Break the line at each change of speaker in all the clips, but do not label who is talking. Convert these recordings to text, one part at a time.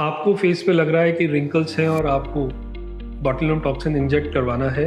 आपको फेस पे लग रहा है कि रिंकल्स हैं और आपको बोtulinum टॉक्सिन इंजेक्ट करवाना है,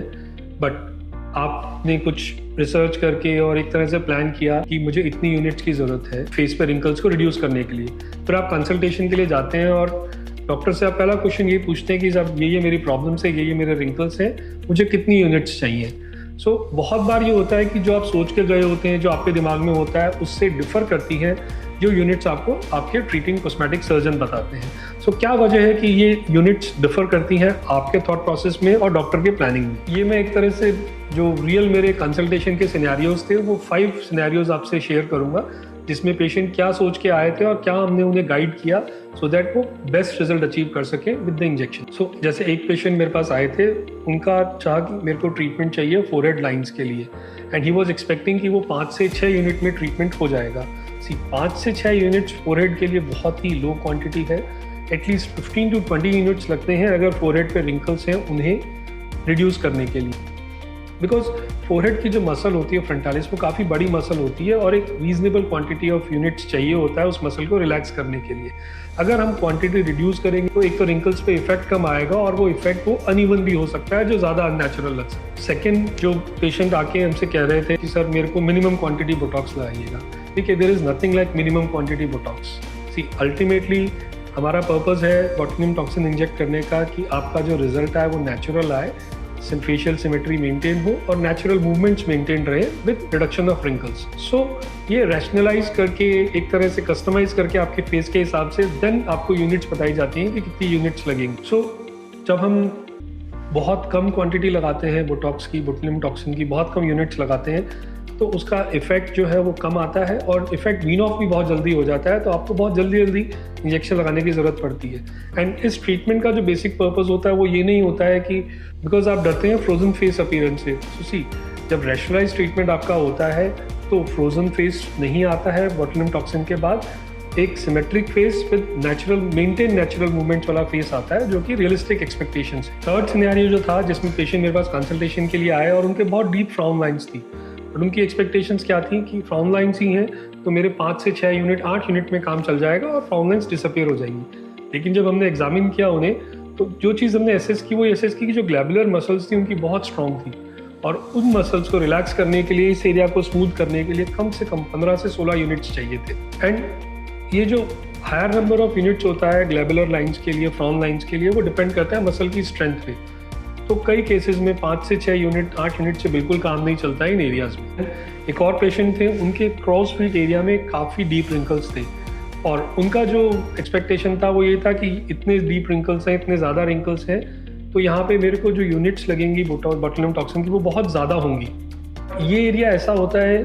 बट आपने कुछ रिसर्च करके और एक तरह से प्लान किया कि मुझे इतनी यूनिट्स की ज़रूरत है फेस पे रिंकल्स को रिड्यूस करने के लिए। फिर आप कंसल्टेशन के लिए जाते हैं और डॉक्टर से आप पहला क्वेश्चन ये पूछते हैं कि साहब ये मेरी प्रॉब्लम्स है, ये मेरे रिंकल्स हैं, मुझे कितनी यूनिट्स चाहिए। बहुत बार ये होता है कि जो आप सोच के गए होते हैं, जो आपके दिमाग में होता है, उससे डिफर करती है जो यूनिट्स आपको आपके ट्रीटिंग कॉस्मेटिक सर्जन बताते हैं। क्या वजह है कि ये यूनिट्स डिफर करती हैं आपके थॉट प्रोसेस में और डॉक्टर के प्लानिंग में। ये मैं एक तरह से जो रियल मेरे कंसल्टेशन के सिनेरियोज थे वो 5 सिनेरियोज आपसे शेयर करूंगा, जिसमें पेशेंट क्या सोच के आए थे और क्या हमने उन्हें गाइड किया सो दैट वो बेस्ट रिजल्ट अचीव कर सके विद द इंजेक्शन। जैसे एक पेशेंट मेरे पास आए थे, उनका चाह कि मेरे को ट्रीटमेंट चाहिए फोरहेड लाइंस के लिए, एंड ही वाज एक्सपेक्टिंग कि वो 5 से 6 यूनिट में ट्रीटमेंट हो जाएगा। 5 से 6 यूनिट्स फोरहेड के लिए बहुत ही लो क्वांटिटी है। एटलीस्ट 15 to 20 यूनिट्स लगते हैं अगर फोरहेड पे रिंकल्स हैं उन्हें रिड्यूस करने के लिए, बिकॉज फोरहेड की जो मसल होती है फ्रंटालिस, वो काफ़ी बड़ी मसल होती है और एक रीजनेबल क्वांटिटी ऑफ यूनिट्स चाहिए होता है उस मसल को रिलैक्स करने के लिए। अगर हम क्वांटिटी रिड्यूस करेंगे तो एक तो रिंकल्स पे इफेक्ट कम आएगा और वो इफेक्ट वो अनइवन भी हो सकता है, जो ज़्यादा अननेचुरल लग सकता है। सेकेंड, जो पेशेंट आके हमसे कह रहे थे कि सर मेरे को मिनिमम क्वांटिटी बोटॉक्स लगाइएगा। ठीक है, there is nothing like minimum quantity Botox. Ultimately हमारा पर्पज़ है बोtulinum टॉक्सिन इंजेक्ट करने का कि आपका जो रिजल्ट आए वो नेचुरल आए, फेशियल सिमेट्री मेंटेन हो और नेचुरल मूवमेंट्स मेंटेन रहे विद रिडक्शन ऑफ रिंकल्स। ये रैशनलाइज करके एक तरह से कस्टमाइज करके आपके फेस के हिसाब से देन आपको यूनिट्स बताई जाती हैं कि कितनी यूनिट्स लगेंगी। जब हम बहुत कम क्वांटिटी लगाते हैं बोटॉक्स की, बोtulinum टॉक्सिन की बहुत कम यूनिट्स लगाते हैं, तो उसका इफेक्ट जो है वो कम आता है और इफेक्ट वीन ऑफ भी बहुत जल्दी हो जाता है, तो आपको बहुत जल्दी इंजेक्शन लगाने की ज़रूरत पड़ती है। एंड इस ट्रीटमेंट का जो बेसिक पर्पस होता है वो ये नहीं होता है कि बिकॉज आप डरते हैं फ्रोजन फेस अपीयरेंस से। जब रैशनलाइज ट्रीटमेंट आपका होता है तो फ्रोजन फेस नहीं आता है बोtulinum टॉक्सिन के बाद, एक symmetric face with natural movements वाला फेस आता है, जो कि रियलिस्टिक एक्सपेक्टेशंस है। थर्ड सिनेरियो जो था जिसमें पेशेंट मेरे पास कंसल्टेशन के लिए आए और उनके बहुत डीप फ्राउन लाइन्स थी, और उनकी एक्सपेक्टेशंस क्या थी कि फ्राउन लाइन्स ही हैं तो मेरे 5 से 6 यूनिट 8 यूनिट में काम चल जाएगा और फ्राउन लाइन्स डिसअपियर हो जाएंगी। लेकिन जब हमने एग्जामिन किया उन्हें, तो जो चीज़ हमने एसेस की वो एसेस की कि जो ग्लैबुलर मसल्स थी उनकी बहुत स्ट्रॉन्ग थी, और उन मसल्स को रिलैक्स करने के लिए, इस एरिया को स्मूथ करने के लिए कम से कम 15 से 16 यूनिट्स चाहिए थे। एंड ये जो हायर नंबर ऑफ यूनिट्स होता है ग्लैबुलर लाइन्स के लिए, फ्राउन लाइन्स के लिए, वो डिपेंड करता है मसल की स्ट्रेंथ पे। तो कई केसेस में 5 से 6 यूनिट 8 यूनिट से बिल्कुल काम नहीं चलता इन एरियाज में। एक और पेशेंट थे, उनके क्रॉस फीट एरिया में काफ़ी डीप रिंकल्स थे, और उनका जो एक्सपेक्टेशन था वो ये था कि इतने डीप रिंकल्स हैं, इतने ज़्यादा रिंकल्स हैं, तो यहाँ पे मेरे को जो यूनिट्स लगेंगी बोtulinum टॉक्सिन की वो बहुत ज़्यादा होंगी। ये एरिया ऐसा होता है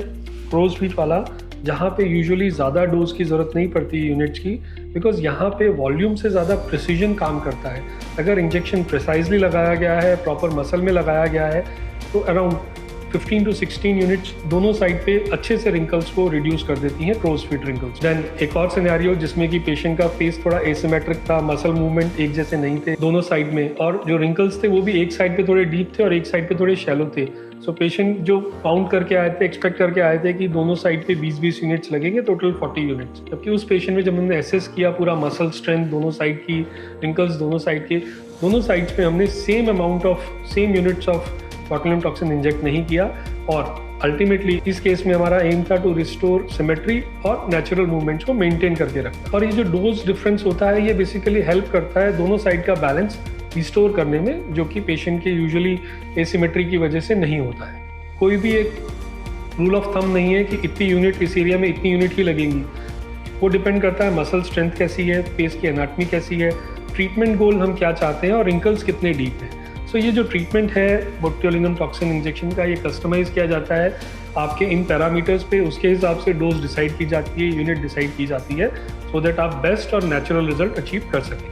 क्रॉस फीट वाला जहाँ पे यूजुअली ज़्यादा डोज की ज़रूरत नहीं पड़ती यूनिट्स की, बिकॉज यहाँ पे वॉल्यूम से ज़्यादा प्रिसीजन काम करता है। अगर इंजेक्शन प्रिसाइजली लगाया गया है, प्रॉपर मसल में लगाया गया है, तो अराउंड 15 to 16 यूनिट्स दोनों साइड पे अच्छे से रिंकल्स को रिड्यूस कर देती हैं, क्रॉस फीट रिंकल्स। देन एक और सिनेरियो जिसमें कि पेशेंट का फेस थोड़ा एसिमेट्रिक था, मसल मूवमेंट एक जैसे नहीं थे दोनों साइड में, और जो रिंकल्स थे वो भी एक साइड पे थोड़े डीप थे और एक साइड पे थोड़े शैलो थे। पेशेंट जो काउंट करके आए थे, एक्सपेक्ट करके आए थे कि दोनों साइड पे 20-20 यूनिट्स लगेंगे, टोटल 40 यूनिट्स। जबकि उस पेशेंट में जब हमने एसेस किया पूरा मसल स्ट्रेंथ दोनों साइड की, रिंकल्स दोनों साइड्स पे हमने same units of botulinum toxin inject नहीं किया, और अल्टीमेटली इस केस में हमारा एम था टू रिस्टोर सिमेट्री और नेचुरल मूवमेंट्स को मेंटेन करके रखना। और ये जो डोज डिफरेंस होता है ये बेसिकली हेल्प करता है दोनों साइड का बैलेंस रिस्टोर करने में, जो कि पेशेंट के यूजुअली एसिमेट्री की वजह से नहीं होता है। कोई भी एक रूल ऑफ थंब नहीं है कि इतनी यूनिट इस एरिया में इतनी यूनिट ही लगेंगी, वो डिपेंड करता है मसल स्ट्रेंथ कैसी है, फेस की एनाटमी कैसी है, ट्रीटमेंट गोल हम क्या चाहते हैं और रिंकल्स कितने डीप हैं। ये जो ट्रीटमेंट है बोtulinum टॉक्सिन इंजेक्शन का, ये कस्टमाइज किया जाता है आपके इन पैरामीटर्स पे, उसके हिसाब से डोज डिसाइड की जाती है, यूनिट डिसाइड की जाती है, सो दैट आप बेस्ट और नेचुरल रिजल्ट अचीव कर सकें।